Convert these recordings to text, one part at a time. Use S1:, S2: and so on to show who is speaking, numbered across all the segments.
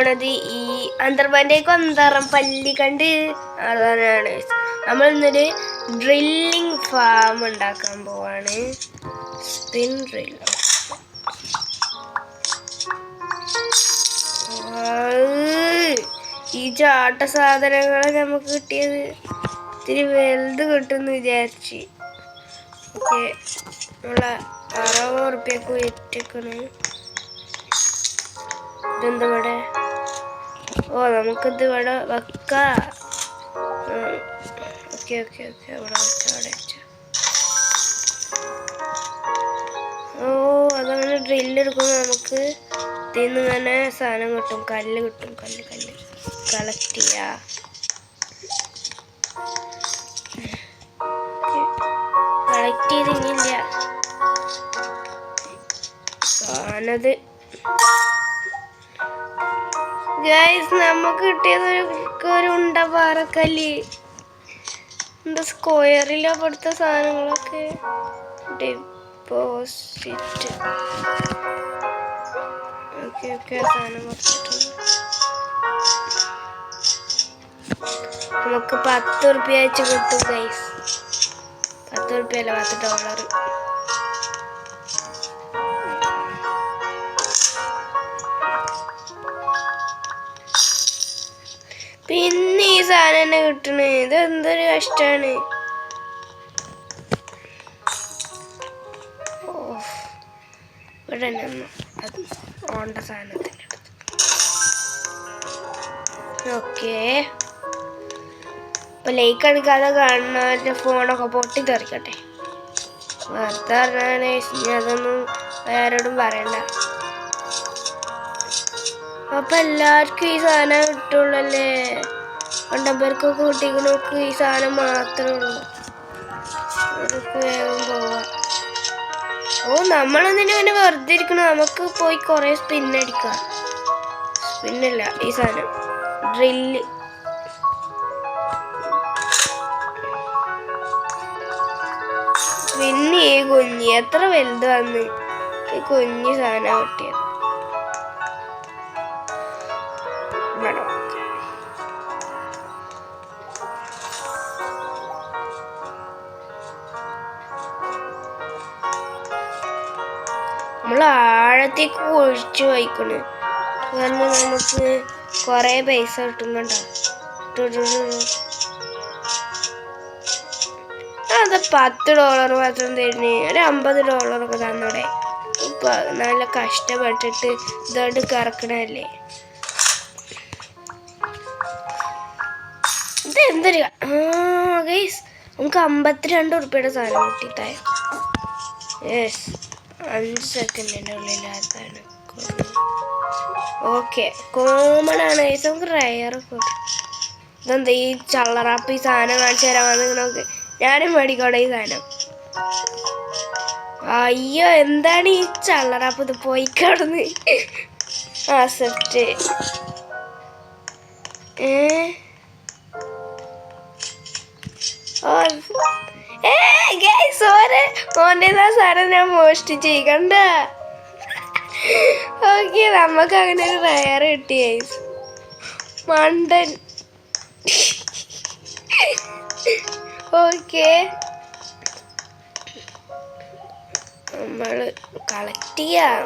S1: പോണത് ഈ അന്തർബാൻ്റെയൊക്കെ അന്തറം പല്ലി കണ്ട് അതാണ്. നമ്മൾ ഇന്നൊരു ഡ്രില്ലിങ് ഫാം ഉണ്ടാക്കാൻ പോവാണ്. Spin drill. ഈ ചാട്ട സാധനങ്ങളെ നമുക്ക് കിട്ടിയത് ഇത്തിരി വലുത് കിട്ടുമെന്ന് വിചാരിച്ച്. ഓക്കെ, നമ്മൾ 60 ഉറുപ്പ്യക്ക് വിറ്റേക്കണ്. ഇതെന്താ ഇവിടെ? ഓ, നമുക്കിത് ഇവിടെ വെക്കാം. ഓക്കെ ഓക്കെ ഓക്കെ, അവിടെ വെക്കാം, അവിടെ വെച്ച. ഓ, അതങ്ങനെ ഡ്രില്ലെടുക്കുമ്പോൾ നമുക്ക് ഇതിൽ നിന്ന് തന്നെ സാധനം കിട്ടും. കല്ല് കിട്ടും. കല്ല് കളക്ട് ചെയ്യാം. കളക്ട് ചെയ്തില്ല സാധനത്. ഗൈസ്, നമുക്ക് കിട്ടിയത് ഒരു ഉണ്ട പാറക്കല്ല്. എന്താ സ്ക്വയറിലോ പെടുത്ത സാധനങ്ങളൊക്കെ. ഡെപ്പോസിറ്റ്. ഓക്കെ ഓക്കെ, സാധനം കൊടുത്തിട്ടുണ്ട്. നമുക്ക് 10 ഉറുപ്പ്യ വെച്ച് കിട്ടും ഗൈസ്. 10 ഉറുപ്പ്യല്ല, $10. പിന്നെ ഈ സാധനം തന്നെ കിട്ടണേ. ഇത് എന്തൊരു കഷ്ടാണ്. ഇവിടെ തന്നെ ഓണ്ട സാധനത്തിൻ്റെ അടുത്ത്. ഓക്കെ, ഇപ്പൊ ലൈക്ക് അടിക്കാതെ കാണുന്നവരുടെ ഫോണൊക്കെ പൊട്ടി തെറിക്കട്ടെ. വെറുതെ പറഞ്ഞാലേ അതൊന്നും വേറോടും പറയണ്ട. അപ്പൊ എല്ലാവർക്കും ഈ സാധനം കിട്ടുള്ളല്ലേ. പണ്ടപ്പേർക്കൊക്കെ കുട്ടികൾക്ക് ഈ സാധനം മാത്രമേ ഉള്ളൂ. അവർക്ക് വേഗം പോവാം. ഓ, നമ്മളൊന്നിനും ഇങ്ങനെ വെറുതെ ഇരിക്കണം. നമുക്ക് പോയി കുറെ സ്പിന്നടിക്കാം. സ്പിന്നല്ല, ഈ സാധനം ഡ്രില്ല്. പിന്നെ ഈ കുഞ്ഞി എത്ര വലുതാന്ന്. ഈ കുഞ്ഞി സാധനം കിട്ടിയത്. നമ്മൾ ആഴത്തേക്ക് ഒഴിച്ചു വയ്ക്കണ്. കാരണം നമുക്ക് കൊറേ പൈസ കിട്ടും. കണ്ടോ? അത് $10 മാത്രം തരുന്നേ. ഒരു $50 തന്നോടെ. ഇപ്പൊ നല്ല കഷ്ടപ്പെട്ടിട്ട് ഇതോണ്ട് കറക്കണല്ലേ. ഇത് എന്തൊരു ഗൈസ്, നമുക്ക് 52 ഉറുപ്പ്യയുടെ സാധനം കിട്ടിയിട്ടായ. യെസ്, 5 സെക്കൻഡിൻ്റെ ഉള്ളിലാക്കാണ്. ഓക്കെ, കോമൺ ആണ് ഗൈസ്. നമുക്ക് റയറൊക്കെ കിട്ടും. ഇതെന്താ ഈ ചള്ളറാപ്പ്? ഈ സാധനം കാണിച്ചു തരാൻ വന്ന് നോക്ക്. ഞാനും മേടിക്കോട്ടെ ഈ സാധനം. അയ്യോ, എന്താണ് ഈ ചള്ളറാപ്പ്? ഇത് പോയി കിടന്ന്. ആക്സെപ്റ്റ്. ഓൻ്റെ സാധനം ഞാൻ മോഷ്ടിച്ച് കണ്ട. ഓക്കെ, നമുക്ക് അങ്ങനെ ഒരു റയർ കിട്ടി ഗൈസ്. മണ്ടൻ. ഓക്കെ, നമ്മള് കളക്ട് ചെയ്യാം.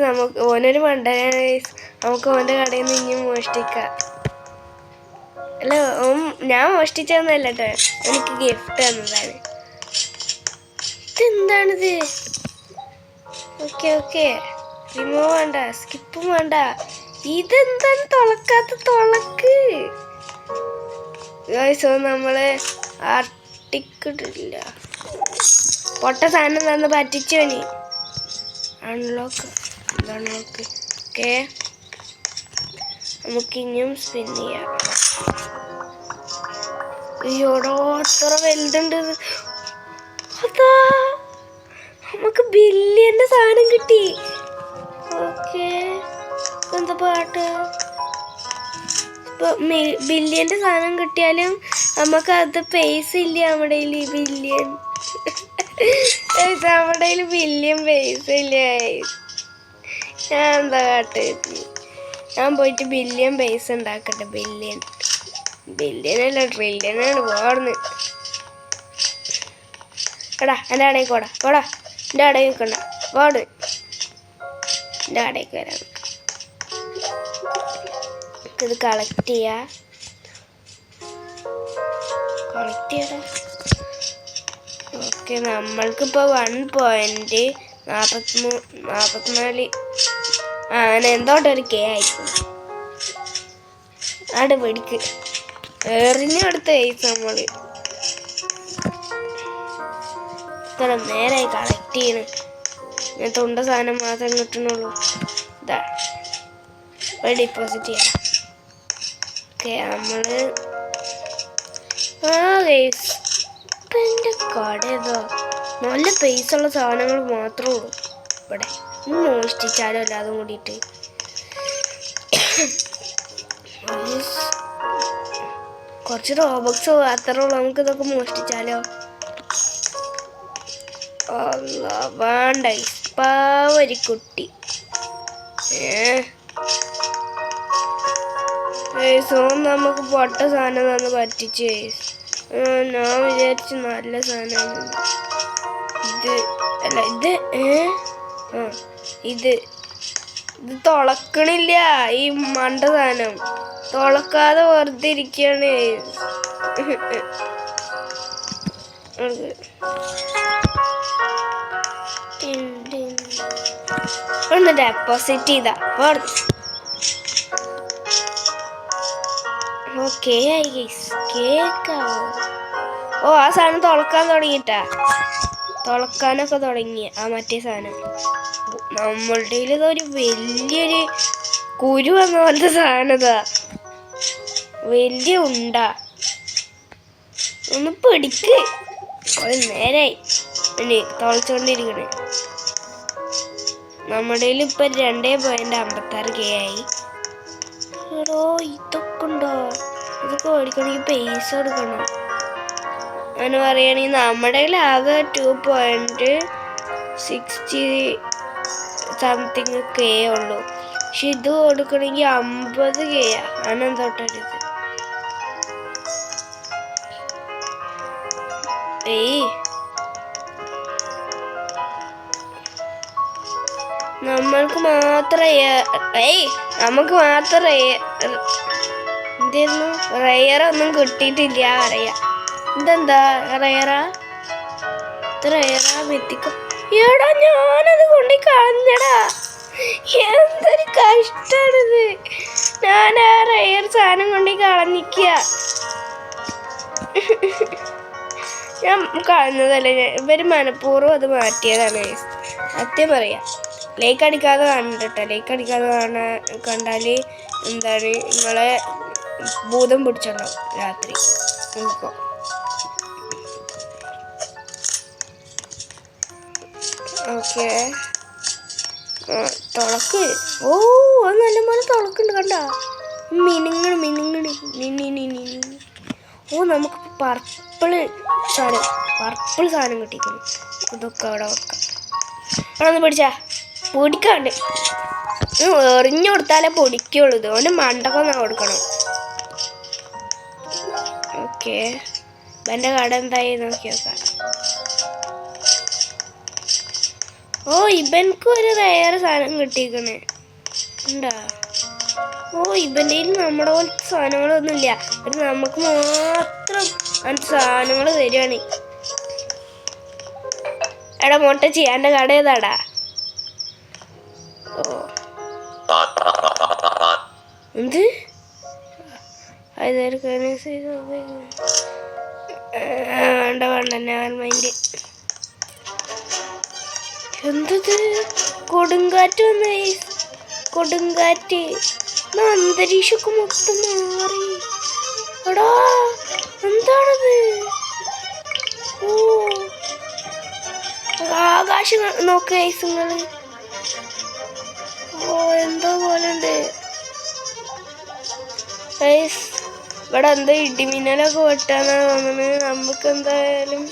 S1: നമുക്ക് ഓനൊരു മണ്ടനാണ് ഗൈസ്. നമുക്ക് ഓൻ്റെ കടയിൽ നിന്ന് ഇനിയും മോഷ്ടിക്കാം. അല്ല, ഞാൻ മോഷ്ടിച്ചൊന്നുമല്ല കേട്ടോ, എനിക്ക് ഗിഫ്റ്റ് തന്നതാണ്. ഇതെന്താണിത്? ഓക്കെ ഓക്കെ, റിമൂവ് വേണ്ട, സ്കിപ്പും വേണ്ട. ഇതെന്താണ് തുളക്കാത്ത തുളക്ക്? നമ്മള് ആർട്ടിക്കിട്ടില്ല. പൊട്ട സാധനം തന്ന് പറ്റിച്ചോനി. അൺലോക്ക്. ഓക്കെ, നമുക്ക് ഇനിയും സ്പിൻ ചെയ്യാം. അയ്യോടോ, അത്ര വലുതുണ്ട്. അതാ, നമുക്ക് ബില്യന്റെ സാധനം കിട്ടി. ഓക്കെ, എന്താ പാട്ട്? ഇപ്പൊ ബില്യന്റെ സാധനം കിട്ടിയാലും നമുക്ക് അത് പൈസ ഇല്ല നമ്മുടെ ബില്യൺ. നമ്മുടെ ബില്യൺ പൈസ ഇല്ല. ഞാൻ എന്താ കാട്ട്? ഞാൻ പോയിട്ട് ബില്യൺ പൈസ ഉണ്ടാക്കട്ടെ. ബില്യനല്ല ട്രില്യനാണ് പോടുന്നത്. എടാ എൻ്റെ അടയ്ക്ക് പോടാ. എൻ്റെ അടയിൽ നിൽക്കണ്ട പോട്. എൻ്റെ അടയ്ക്ക് വരാൻ ഇത് കളക്ട് ചെയ്യടാ. ഓക്കെ, നമ്മൾക്കിപ്പോൾ 1.44 അങ്ങനെ എന്തോട്ടൊരു കെ ആയിരിക്കും. അവിടെ പിടിക്ക് എറിഞ്ഞെടുത്ത കേസ് നമ്മൾ ഇത്ര നേരമായി കളക്ട് ചെയ്യണ്. ഞാൻ തൊണ്ട സാധനം മാത്രം കിട്ടണുള്ളൂ. ഇതാ ഡിപ്പോസിറ്റ് ചെയ്യാം. ഓക്കെ, നമ്മള് കേസ് ഇപ്പം എൻ്റെ കട ഏതോ നല്ല പൈസ ഉള്ള സാധനങ്ങൾ മാത്രമേ ഉള്ളൂ ഇവിടെ. മോഷ്ടിച്ചാലോ അല്ലാതും കൂടിയിട്ട് കുറച്ച് റോബക്സോ അത്രേ ഉള്ളൂ. നമുക്ക് ഇതൊക്കെ മോഷ്ടിച്ചാലോ? വേണ്ട, ഇപ്പാവൊരു കുട്ടി. നമുക്ക് പൊട്ട സാധനം തന്ന് പറ്റിച്ച്. ഞാൻ വിചാരിച്ചു നല്ല സാധനമാണ് ഇത്. അല്ല ഇത് തുളക്കണില്ല. ഈ മണ്ട സാധനം തുളക്കാതെ വെറുതെ ഇരിക്കുകയാണ്. ഒന്ന് ഡെപ്പോസിറ്റ് ചെയ്താ ഓക്കെ കേക്കാവോ? ഓ, ആ സാധനം തുളക്കാൻ തുടങ്ങിട്ടാ. തുളക്കാനൊക്കെ തുടങ്ങി ആ മറ്റേ സാധനം. നമ്മളുടെ ഇതൊരു വലിയൊരു കുരു വന്ന പോലത്തെ സാധനതാ. വലിയ ഉണ്ട. ഒന്ന് പിടിക്ക്. ഒരു നേരായി തുളച്ചോണ്ടിരിക്കണേ. നമ്മുടെ ഇപ്പൊ 2.56K ആയി. എടോ, ഇതൊക്കെ ഉണ്ടോ? ഇതൊക്കെ മേടിക്കണമെങ്കിൽ പൈസ കൊടുക്കണം. അങ്ങനെ പറയുകയാണെങ്കിൽ നമ്മുടെ ആകെ 2.60 സംതിങ് K ഉള്ളൂ. പക്ഷെ ഇത് കൊടുക്കണമെങ്കിൽ 50K അനെന്തോട്ടരുത്. നമുക്ക് മാത്രം എന്തായിരുന്നു റെയറൊന്നും കിട്ടിയിട്ടില്ല. അറിയാം ഇതെന്താ റെയറാ? ഇത് റെയറാ മെത്തിക്കോ? എടാ, ഞാനത് കൊണ്ട് കളഞ്ഞടാ. എന്തൊരു കഷ്ടാണിത്. ഞാൻ ആ റെയർ സാധനം കൊണ്ട് കളഞ്ഞിക്കുക. ഞാൻ കളഞ്ഞതല്ല, ഇവര് മനഃപൂർവ്വം അത് മാറ്റിയതാണ്. സത്യം പറയാം. ലൈക്ക് അടിക്കാതെ കാണണ്ടട്ടോ. ലൈക്ക് അടിക്കാതെ കണ്ടാല് എന്താണ് നിങ്ങളെ ഭൂതം പിടിച്ചുണ്ടാവും രാത്രി. ഓക്കെ, തുളക്ക്. ഓ, അത് നല്ലപോലെ തുളക്കുണ്ട് കണ്ട. മിനുങ്ങണ്. ഓ, നമുക്ക് പർപ്പിൾ സാധനം കിട്ടിക്കുന്നു. ഇതൊക്കെ അവിടെ വെക്കാം. അവിടെ ഒന്ന് പിടിച്ചാ പൊടിക്കാണ്ട് എറിഞ്ഞു കൊടുത്താലേ പൊടിക്കുള്ളൂ. ഇതുകൊണ്ട് മണ്ടക്കൊന്ന് കൊടുക്കണം. ഓക്കെ, എൻ്റെ കട എന്തായി നോക്കി നോക്കാം. ഓ, ഇവൻക്കും ഒരു റെയർ സാധനം കിട്ടിയിരിക്കണേ ഉണ്ടാ. ഓ, ഇവൻ്റെ നമ്മുടെ പോലത്തെ സാധനങ്ങളൊന്നും ഇല്ല. ഒരു നമുക്ക് മാത്രം അങ്ങനത്തെ സാധനങ്ങൾ തരുവാണ്. എടാ മൊട്ടച്ചി, എൻ്റെ കട ഏതാടാ? ഓ, എന്ത് വേണ്ട ഞാൻ മൈൻഡ്. എന്തത് കൊടുങ്കാറ്റ് വന്നേ. കൊടുങ്കാറ്റ് അന്തരീക്ഷമൊക്കെ മൊത്തം മാറി. എടാ, എന്താണത്? ഓ, ആകാശം നോക്ക് നിങ്ങള്. ഓ, എന്തോ പോലെ ഉണ്ട്. ഇവിടെ എന്തോ ഇടിമിന്നലൊക്കെ വെട്ടാന്നാ തോന്നുന്നത്. നമുക്ക് എന്തായാലും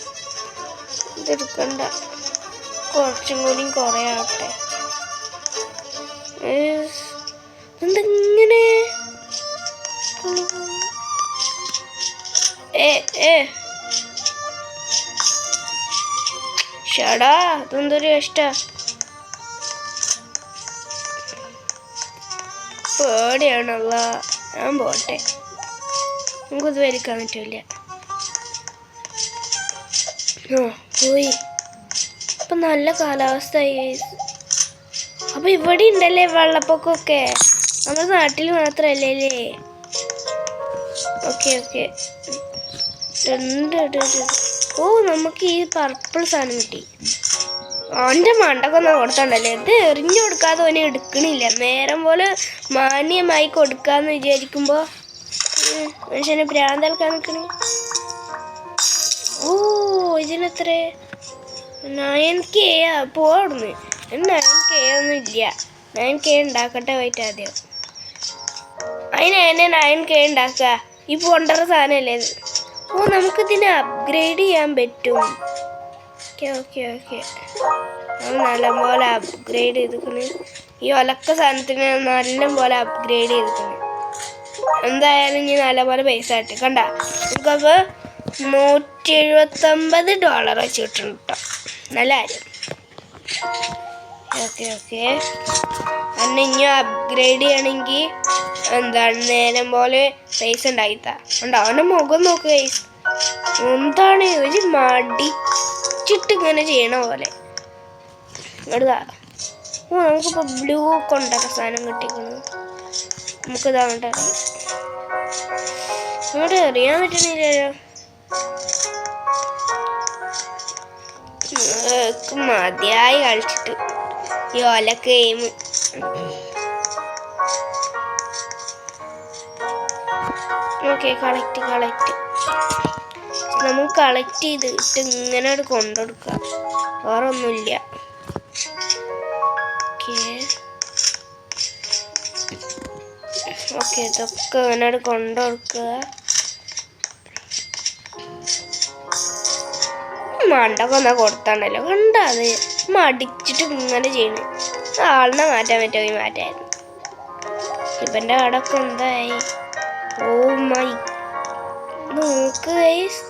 S1: ഇതെടുക്കണ്ട, കുറച്ചും കൂടി കുറയാവട്ടെ. എന്തെങ്ങനെ ഷടാ അതെന്തൊരു കഷ്ട. പേടിയാണല്ല. ഞാൻ പോട്ടെ, നമുക്കത് വലിക്കാൻ പറ്റില്ല. പോയി. ഇപ്പൊ നല്ല കാലാവസ്ഥയായി. അപ്പൊ ഇവിടെ ഉണ്ടല്ലേ വെള്ളപ്പൊക്കമൊക്കെ, നമ്മുടെ നാട്ടിൽ മാത്രല്ലേ. Okay okay. ഓ നമുക്ക് ഈ പർപ്പിൾ സാധനം കിട്ടി. അവൻ്റെ മണ്ടക്കൊന്നും കൊടുത്തണ്ടല്ലേ. ഇത് എറിഞ്ഞു കൊടുക്കാതെ അവനെ എടുക്കണില്ല. നേരം പോലെ മാന്യമായി കൊടുക്കാന്ന് വിചാരിക്കുമ്പോ മനുഷ്യനെ ഭ്രാന്തൽക്കാൻ നിൽക്കണേ. ഓ ഇതിനെത്ര 9K പോടുന്നു. 9K ഒന്നും ഇല്ല. 9K ഉണ്ടാക്കട്ടെ പോയിട്ട് ആദ്യം. അതിനെ 9K ഉണ്ടാക്കുക. ഈ പോണ്ടറ സാധനമല്ലേ ഇത്. ഓ നമുക്കിതിനെ അപ്ഗ്രേഡ് ചെയ്യാൻ പറ്റും. Okay okay okay. നല്ലപോലെ അപ്ഗ്രേഡ് ചെയ്തിരിക്കണ്. ഈ ഒലക്ക സാധനത്തിന് നല്ലപോലെ അപ്ഗ്രേഡ് ചെയ്തിരിക്കണ്. എന്തായാലും ഇനി നല്ലപോലെ പൈസ കിട്ടി. കണ്ട നമുക്കപ്പോൾ $179 വെച്ച് കിട്ടും കേട്ടോ. നല്ല കാര്യം. Okay okay. അന്ന് ഇനി അപ്ഗ്രേഡ് ചെയ്യണമെങ്കിൽ എന്താണ് നേരം പോലെ പൈസ ഉണ്ടായിത്താ. ഉണ്ടോ അവൻ്റെ മുഖം നോക്കുക. എന്താണ് ഒരു മടിച്ചിട്ട് ഇങ്ങനെ ചെയ്യണ പോലെ. ഇങ്ങോട്ടാ. ഓ നമുക്കിപ്പോൾ ബ്ലൂ കൊണ്ടൊക്കെ സാധനം കിട്ടിക്കുന്നു. നമുക്കിതാവട്ടെ അങ്ങോട്ട് എറിയാൻ പറ്റണില്ലല്ലോ. മതിയായി കളിച്ചിട്ട് ഈ ഒലക്ക ഗെയിം. ഓക്കെ കളക്ട് നമ്മൾ കളക്ട് ചെയ്തിട്ട് ഇങ്ങനെ കൊണ്ടുകൊടുക്കുക. വേറെ ഒന്നുമില്ല. ഓക്കെ ഇതൊക്കെ ഇങ്ങനെ കൊണ്ടുകൊടുക്കുക. മണ്ടൊക്കെ ഒന്നാ കൊടുത്താണല്ലോ. കണ്ടാ അത് മടിച്ചിട്ട് ഇങ്ങനെ ചെയ്യണു. ആളിനെ മാറ്റാൻ പറ്റുമോ? മാറ്റായിരുന്നു. ഇവൻ്റെ കടൊക്കെ എന്തായി? ഓ മൈ നോക്ക് ഗൈസ്,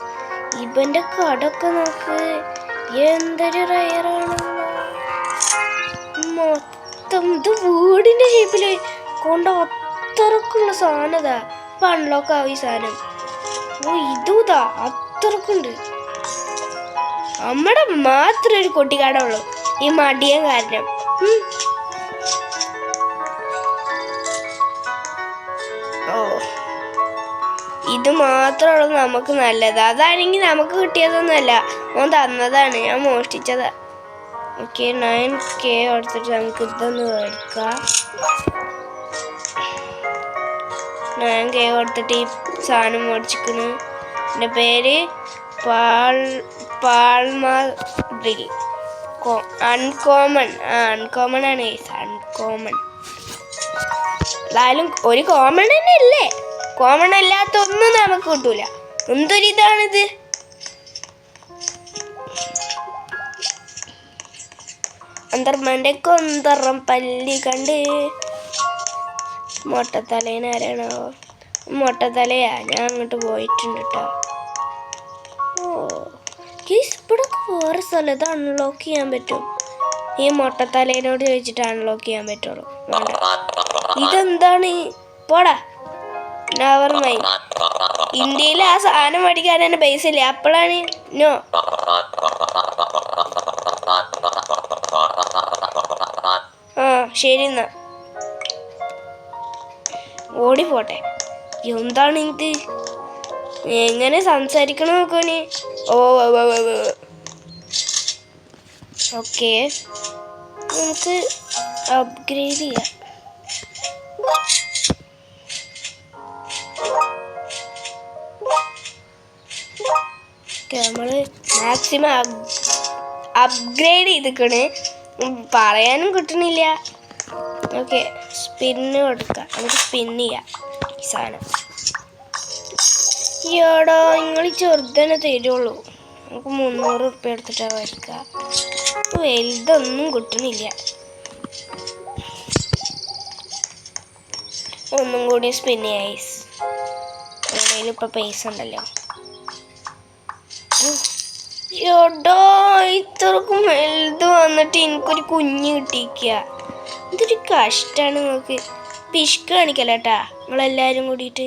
S1: ഇവൻ്റെ കടൊക്കെ നോക്ക്. എന്തൊരു റയറാണ് മൊത്തം. ഇത് വീടിൻ്റെ ഷേപ്പില് കൊണ്ട് അത്രക്കുള്ള സാധനതാ. ഇപ്പം അൺലോക്ക് ആവും ഈ സാധനം. ഓ ഇതാ അത്രക്കുണ്ട്. നമ്മുടെ മാത്രം ഒരു കൊട്ടിക്കാടുള്ളൂ ഈ മടിയൻ കാരണം. ഓ ഇത് മാത്രമുള്ളൂ നമുക്ക് നല്ലത്. അതാണെങ്കിൽ നമുക്ക് കിട്ടിയതൊന്നുമല്ല, ഓൻ തന്നതാണ്. ഞാൻ മോഷ്ടിച്ചതാ. ഓക്കെ 9K കൊടുത്തിട്ട് നമുക്ക് ഇതൊന്ന് മേടിക്കാം. 9K കൊടുത്തിട്ട് ഈ സാധനം മേടിച്ചിരിക്കുന്നു. എൻ്റെ പേര് പാൾമാറിൽ. അൺകോമൺ. അൺകോമൺ ആണ് അൺകോമൺ. എന്തായാലും ഒരു കോമൺ തന്നെ അല്ലേ. കോമൺ അല്ലാത്ത ഒന്നും നമുക്ക് കിട്ടൂല. എന്തൊരിതാണിത്. അന്തർമൻ്റെ കൊന്തറം പല്ലി കണ്ട്. മൊട്ടത്തലേനാരാണോ? മൊട്ടത്തലയാ. ഞാൻ അങ്ങോട്ട് പോയിട്ടുണ്ട് കേട്ടോ. ഓ ഇവിടെ വേറെ സ്ഥലത്ത് അൺലോക്ക് ചെയ്യാൻ പറ്റും. ഈ മൊട്ടത്തലേനോട് ചോദിച്ചിട്ട് അൺലോക്ക് ചെയ്യാൻ പറ്റുള്ളൂ. ഇതെന്താണ്? പോടാ. Never mind. ഇന്ത്യയിൽ ആ സാധനം മേടിക്കാൻ തന്നെ പൈസ ഇല്ല. അപ്പോഴാണ് നോ. ആ ശരി എന്നാ ഓടിപ്പോട്ടെ. എന്താണ് ഇത്? എങ്ങനെ സംസാരിക്കണം നോക്കണേ. ഓ ഓക്കെ നമുക്ക് അപ്ഗ്രേഡ് ചെയ്യാം. നമ്മൾ മാക്സിമം അപ്ഗ്രേഡ് ചെയ്തിക്കണ്. പറയാനും കിട്ടണില്ല. ഓക്കെ സ്പിന്ന് കൊടുക്കാം. നമുക്ക് സ്പിൻ ചെയ്യാം ഈ സാധനം. ഈയോടോ നിങ്ങൾ ചെറുതന്നെ തരുള്ളൂ. നമുക്ക് 300 ഉറുപ്പ്യ എടുത്തിട്ടാണ് മേടിക്കുക. വലുതൊന്നും കിട്ടണില്ല. ഒന്നും കൂടി സ്പിൻ ചെയ്യ്. ഇപ്പം പൈസ ഉണ്ടല്ലോ. എടാ ഇത്രക്കും വലുത് വന്നിട്ട് എനിക്കൊരു കുഞ്ഞ് കിട്ടിയിരിക്കുക. ഇതൊരു കഷ്ടമാണ്. നിങ്ങൾക്ക് പിഷ്ക് കാണിക്കല്ല കേട്ടാ. നിങ്ങളെല്ലാവരും കൂടിയിട്ട്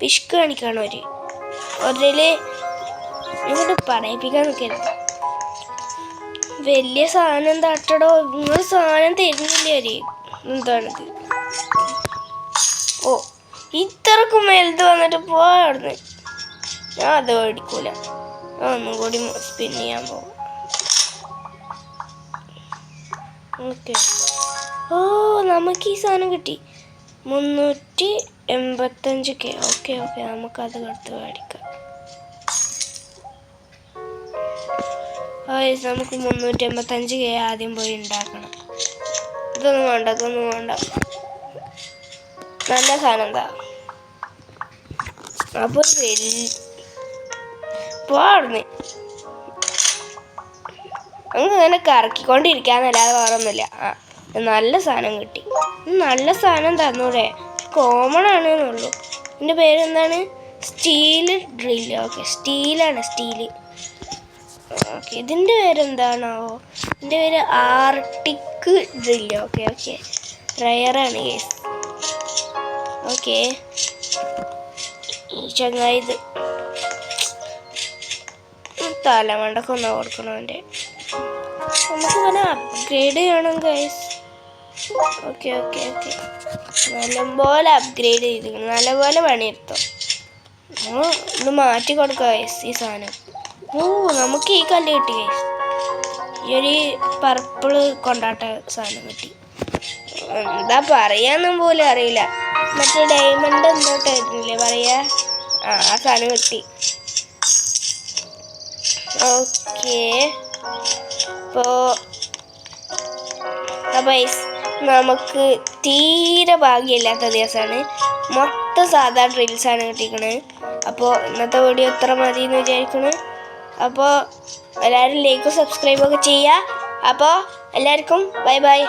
S1: പിഷ്ക് കാണിക്കണം. ഒരില് ഇങ്ങോട്ട് പറയിപ്പിക്കാൻ നിൽക്കരുത്. വലിയ സാധനം തട്ടടോ. നിങ്ങൾ സാധനം തരുന്നില്ലേ അവര്. എന്താണിത്? ഓ ഇത്രക്കും വലുത് വന്നിട്ട് പോടുന്ന്. ഞാൻ അത് മേടിക്കൂല. ഒന്നും കൂടി സ്പിൻ ചെയ്യാൻ പോകും. ഓക്കെ. ഓ നമുക്ക് ഈ സാധനം കിട്ടി 385K. ഓക്കെ നമുക്കത് കൊടുത്ത് മേടിക്കാം. നമുക്ക് 385K ആദ്യം പോയി ഉണ്ടാക്കണം. ഇതൊന്നും വേണ്ട. നല്ല സാധനം എന്താ അപ്പോൾ പോടുന്നേ. അങ്ങനെ കറക്കിക്കൊണ്ടിരിക്കാന്നല്ലാതെ വേറൊന്നുമില്ല. നല്ല സാധനം കിട്ടി. നല്ല സാധനം തന്നൂടെ. കോമൺ ആണെന്നുള്ളൂ. എൻ്റെ പേരെന്താണ്? Steel drill. ഓക്കെ സ്റ്റീലാണ്. ഓക്കെ ഇതിൻ്റെ പേരെന്താണാവോ? എൻ്റെ പേര് ആർട്ടിക് ഡ്രില്ല്. ഓക്കെ റയറാണ് കേസ്. ഓക്കെ ഈ ചങ്ങായി ഇത് തലമണ്ടൊക്കെ ഒന്ന് കൊടുക്കണം. അവൻ്റെ നമുക്ക് പിന്നെ അപ്ഗ്രേഡ് ചെയ്യണം ഗൈസ്. ഓക്കെ നല്ലപോലെ അപ്ഗ്രേഡ് ചെയ്തിരിക്കണം. നല്ലപോലെ പണിയെടുത്തോ. ഒന്ന് മാറ്റി കൊടുക്കുക ഗൈസ് ഈ സാധനം. നമുക്ക് ഈ കല്ല് കിട്ടി ഗൈസ്. ഈ ഒരു പർപ്പിള് കൊണ്ടാട്ട സാധനം കിട്ടി. എന്താ പറയാന്നും പോലും അറിയില്ല. മറ്റേ ഡയമണ്ട് എന്തോട്ടായിരുന്നില്ലേ പറയാ. ആ സാധനം കിട്ടി. ഓക്കെ അപ്പോൾ നമുക്ക് തീരെ ഭാഗ്യമില്ലാത്ത ദിവസമാണ്. മൊത്തം സാധാ ഡ്രിൽസാണ് കിട്ടിയിരിക്കുന്നത്. അപ്പോൾ ഇന്നത്തെ വീഡിയോ എത്ര മതി എന്ന് വിചാരിക്കുന്നു. അപ്പോൾ എല്ലാവരും ലൈക്കും സബ്സ്ക്രൈബൊക്കെ ചെയ്യുക. അപ്പോൾ എല്ലാവർക്കും ബൈ.